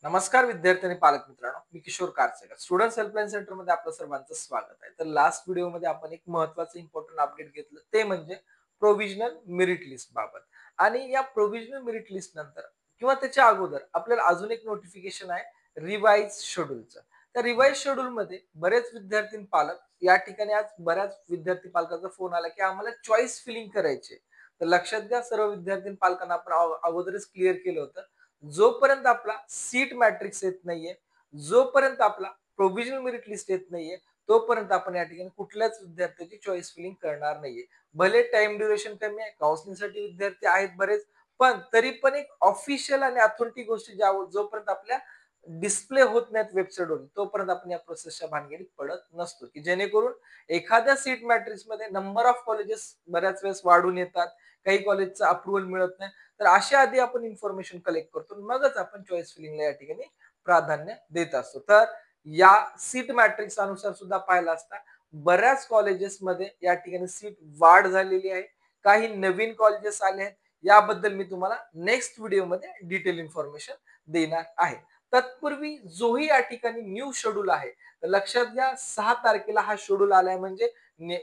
नमस्कार विद्यार्थी आणि पालक मित्रांनो, मी किशोर कारसेकर स्टुडंट्स हेल्पलाईन सेंटर मध्ये आपलं सर्वांचं स्वागत आहे. तर लास्ट व्हिडिओमध्ये आपण एक महत्त्वाचं इम्पॉर्टंट अपडेट घेतलं, ते म्हणजे प्रोव्हिजनल मेरिट लिस्ट बाबत. आणि या प्रोव्हिजनल मेरिट लिस्ट नंतर किंवा त्याच्या अगोदर आपल्याला अजून एक नोटिफिकेशन आहे रिवाइज शेड्यूलचं. त्या रिवाइज शेड्यूल मध्ये बरेच विद्यार्थी पालक या ठिकाणी आज बऱ्याच विद्यार्थी पालकांचा फोन आला की आम्हाला चॉईस फिलिंग करायची. तर लक्षात घ्या, सर्व विद्यार्थी पालकांना आपण अगोदरच क्लिअर केलं होतं, जोपर्यंत आपला सीट मॅट्रिक्स येत नाहीये, जोपर्यंत आपला प्रोव्हिजनल मेरिट लिस्ट येत नाहीये, तोपर्यंत आपण या ठिकाणी कुठल्याच विद्यार्थ्याची चॉईस फिलिंग करणार नाहीये. भले टाइम ड्युरेशन कमी आहे, काउन्सिलिंगसाठी विद्यार्थी आहेत बरेच, पण तरी पण एक ऑफिशियल आणि ऑथेंटिक गोष्टी जोपर्यंत आपल्या डिस्प्ले होत नाहीत वेबसाईटवर, तोपर्यंत आपण या प्रोसेसच्या भानगडीत पडत नसतो, की जेणेकरून एखाद्या सीट मॅट्रिक्स मध्ये नंबर ऑफ कॉलेजेस बऱ्याच वेळेस वाढून येतात, काही कॉलेजचं अप्रुव्हल मिळत नाही. तर अशा आधी आपण इन्फॉर्मेशन कलेक्ट करतो, मगच आपण चॉईस फिलिंगला या ठिकाणी प्राधान्य देत असतो. तर या सीट मॅट्रिक्स अनुसार सुद्धा पाहिलं असता बऱ्याच कॉलेजेसमध्ये या ठिकाणी सीट वाढ झालेली आहे, काही नवीन कॉलेजेस आले आहेत. याबद्दल मी तुम्हाला नेक्स्ट व्हिडिओमध्ये डिटेल इन्फॉर्मेशन देणार आहे. तत्पूर्वी जोही या ठिकाणी न्यू शेड्यूल आहे, तर लक्षात घ्या 6 तारखेला हा शेड्यूल आलाय, म्हणजे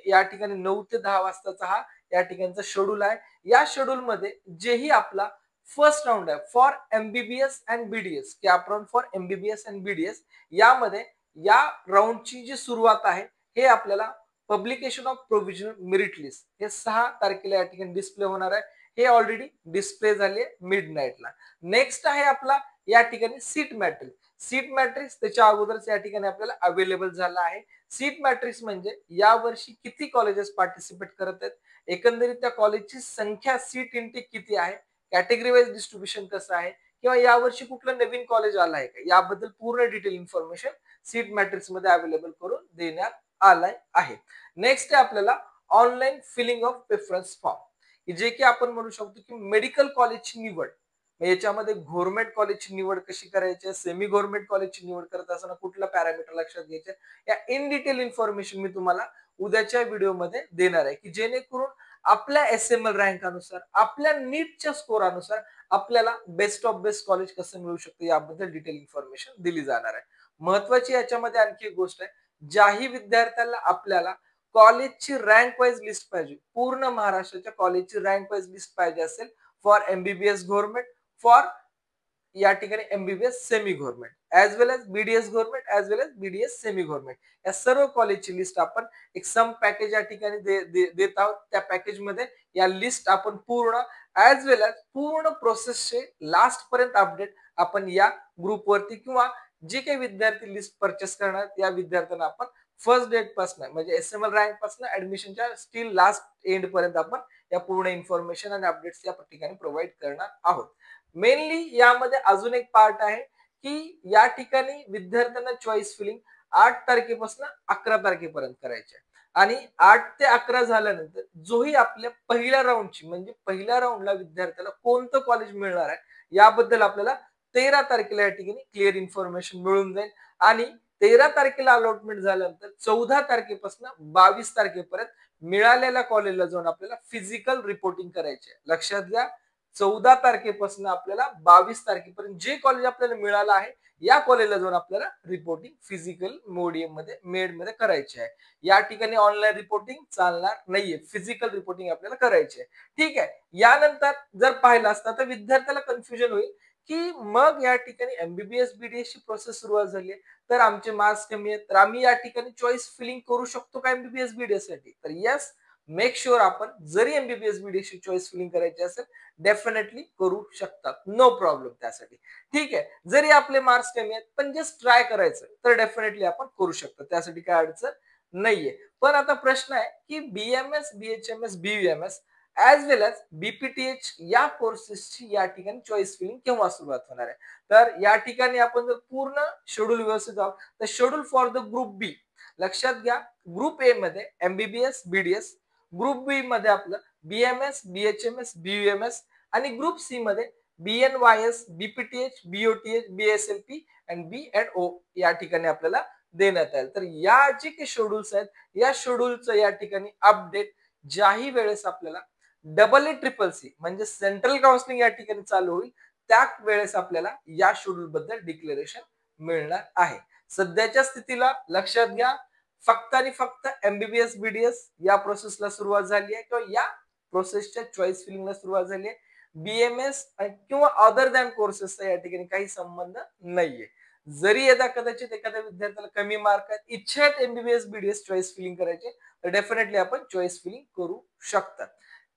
या ठिकाणी 9 ते 10 वाजताचा हा या ठिकाणाचा शेड्यूल आहे. या शेड्यूल मध्ये जेही आपला फर्स्ट राऊंड आहे for MBBS and BDS, cap round for MBBS and BDS, यामध्ये या राऊंडची जी सुरुवात आहे हे आपल्याला publication of provisional merit list हे 6 तारखेला या ठिकाणी डिस्प्ले होणार आहे. हे ऑलरेडी डिस्प्ले झाले मिडनाईटला. नेक्स्ट आहे आपला या ठिकाणी सीट मॅट्रिक्स. सीट मॅट्रिक्स त्याच्या अगोदरच या ठिकाणी आपल्याला अवेलेबल झाला आहे. सीट मॅट्रिक्स म्हणजे यावर्षी किती कॉलेजेस पार्टिसिपेट करत आहेत, एकंदरीत त्या कॉलेजची संख्या, सीट इनटेक किती आहे, कॅटेगरी वाईज डिस्ट्रीब्युशन कसं आहे, किंवा यावर्षी कुठलं नवीन कॉलेज आलं आहे का, याबद्दल पूर्ण डिटेल इन्फॉर्मेशन सीट मॅट्रिक्स मध्ये अवेलेबल करून देण्यात आलाय आहे. नेक्स्ट आहे आपल्याला online filling of preference form, जे की आपण म्हणू शकतो की मेडिकल कॉलेजची निवड. याच्यामध्ये गव्हर्नमेंट कॉलेजची निवड कशी करायची, सेमी गव्हर्नमेंट कॉलेजची निवड करत असताना कुठला पॅरामीटर लक्षात घ्यायचे, या इन डिटेल इन्फॉर्मेशन मी तुम्हाला उद्याच्या व्हिडिओमध्ये देणार आहे, की जेणेकरून आपल्या एसएमएल रँक अनुसार, आपल्या नीटच्या स्कोर अनुसार आपल्याला बेस्ट ऑफ बेस्ट कॉलेज कसं मिळू शकतं याबद्दल डिटेल इन्फॉर्मेशन दिली जाणार आहे. महत्वाची याच्यामध्ये आणखी एक गोष्ट आहे, ज्याही विद्यार्थ्याला आपल्याला कॉलेजची रँक वाईज लिस्ट पाहिजे, पूर्ण महाराष्ट्राच्या कॉलेजची रँक वाईज लिस्ट पाहिजे असेल फॉर एमबीबीएस गव्हर्नमेंट, फॉर या ठिकाणी एमबीबीएस सेमी गव्हर्नमेंट, ऍज वेल एज बीडीएस गव्हर्नमेंट, ऍज वेल एज बीडीएस सेमी गव्हर्नमेंट, या सर्व कॉलेजची लिस्ट आपण एक सम पॅकेज या ठिकाणी देत आहोत. त्या पॅकेज मध्ये या लिस्ट आपण पूर्ण ऍज वेल एज पूर्ण प्रोसेसचे लास्ट पर्यंत अपडेट आपण या ग्रुपवरती, किंवा जे काही विद्यार्थी लिस्ट परचेस करणार या विद्यार्थ्यांना आपण फर्स्ट डेट पासून, म्हणजे एसएमएल रँक पासून ऍडमिशनच्या स्टील लास्ट एंड पर्यंत आपण या पूर्ण इन्फॉर्मेशन आणि अपडेट्स या ठिकाणी प्रोव्हाइड करणार आहोत. मेनली यामध्ये अजून एक पार्ट आहे, की या ठिकाणी विद्यार्थ्यांना चॉईस फिलिंग 8 तारखेपासून 11 तारखेपर्यंत करायचे आहे. आणि 8 ते 11 झाल्यानंतर जोही आपल्या पहिल्या राऊंडची, म्हणजे पहिल्या राऊंडला विद्यार्थ्याला कोणतं कॉलेज मिळणार आहे याबद्दल आपल्याला 13 तारखेला या ठिकाणी क्लिअर इन्फॉर्मेशन मिळून जाईल. आणि 13 तारखेला अलॉटमेंट झाल्यानंतर 14 तारखेपासून 22 तारखेपर्यंत मिळालेल्या कॉलेजला जाऊन आपल्याला फिजिकल रिपोर्टिंग करायचे. लक्षात घ्या, 14 तारखेपासून आपल्याला 22 तारखेपर्यंत जे कॉलेज आपल्याला मिळालं आहे या कॉलेजला जाऊन आपल्याला रिपोर्टिंग फिजिकल मोडियम मध्ये मेड मध्ये करायचे आहे. या ठिकाणी ऑनलाईन रिपोर्टिंग चालणार नाहीये, फिजिकल रिपोर्टिंग आपल्याला करायची आहे. ठीक आहे. यानंतर जर पाहिलं असता तर विद्यार्थ्याला कन्फ्युजन होईल की मग या ठिकाणी एमबीबीएस बीडीएस ची प्रोसेस सुरुवात झाली आहे, तर आमचे मार्क्स कमी आहेत, तर आम्ही या ठिकाणी चॉईस फिलिंग करू शकतो का एमबीबीएस बीडीएस साठी? तर यस, मेक शुअर आपण जरी एमबीबीएस बीडीएस ची चॉईस फिलिंग करायची असेल डेफिनेटली करू शकतात, नो प्रॉब्लेम त्यासाठी. ठीक आहे. जरी आपले मार्क्स कमी आहेत पण जस्ट ट्राय करायचं, तर डेफिनेटली आपण करू शकतो, त्यासाठी काय अडचण नाहीये. पण आता प्रश्न आहे की बीएमएस, बीएचएमएस, बीयूएमएस ऍज वेल एज बीपीटीएच या कोर्सेसची या ठिकाणी चॉईस फिलिंग केव्हा सुरुवात होणार आहे? तर या ठिकाणी आपण जर पूर्ण शेड्यूल व्यवस्थित आहोत, तर शेड्यूल फॉर द ग्रुप बी, लक्षात घ्या, ग्रुप ए मध्ये एमबीबीएस बीडीएस, ग्रुप बी मध्ये आपलं बीएमएस, बीएचएमएस, बीयूएमएस, आणि ग्रुप सी मध्ये बीएनवायएस, बीपीटीएच, बीओटीएच, बीएसएलपी आणि बी अँड ओ या ठिकाणी आपल्याला देण्यात आलं. तर या जे काही शेड्यूल्स आहेत, या शेड्यूलचं या ठिकाणी अपडेट ज्याही वेळेस आपल्याला डबल ए ट्रिपल सी म्हणजे सेंट्रल काउन्सिलिंग या ठिकाणी चालू होईल, त्या वेळेस आपल्याला या शेड्यूल बद्दल डिक्लेरेशन मिळणार आहे. सध्याच्या स्थितीला लक्षात घ्या, फक्त आणि फक्त एमबीबीएस बीडीएस या प्रोसेसला सुरुवात झाली आहे किंवा या प्रोसेसच्या चॉईस फिलिंगला सुरुवात झाली आहे. बीएमएस किंवा अदर दॅन कोर्सेसचा या ठिकाणी काही संबंध नाहीये. जरी यदा कदाचित एखाद्या विद्यार्थ्याला कमी मार्क आहेत, इच्छा आहेत एमबीबीएस बीडीएस चॉईस फिलिंग करायचे, तर डेफिनेटली आपण चॉईस फिलिंग करू शकतात.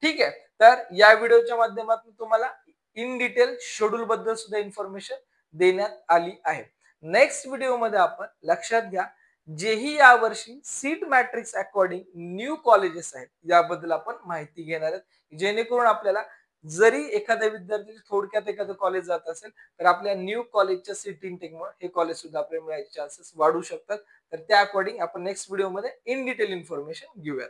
ठीक आहे. तर या व्हिडिओच्या माध्यमातून तुम्हाला इन डिटेल शेड्यूल बद्दल सुद्धा इन्फॉर्मेशन देण्यात आली आहे. नेक्स्ट व्हिडिओमध्ये आपण लक्षात घ्या, जेही यावर्षी seat matrix according new colleges आहेत याबद्दल आपण माहिती घेणार आहोत, जेणेकरून आपल्याला जरी एखाद्या विद्यार्थी थोडक्यात एखादं कॉलेज जात असेल तर आपल्या न्यू कॉलेजच्या सीट इनटेकमुळे हे कॉलेज सुद्धा आपल्याला मिळायचे चान्सेस वाढू शकतात. तर त्या अकॉर्डिंग आपण नेक्स्ट व्हिडिओमध्ये इन डिटेल इन्फॉर्मेशन घेऊयात.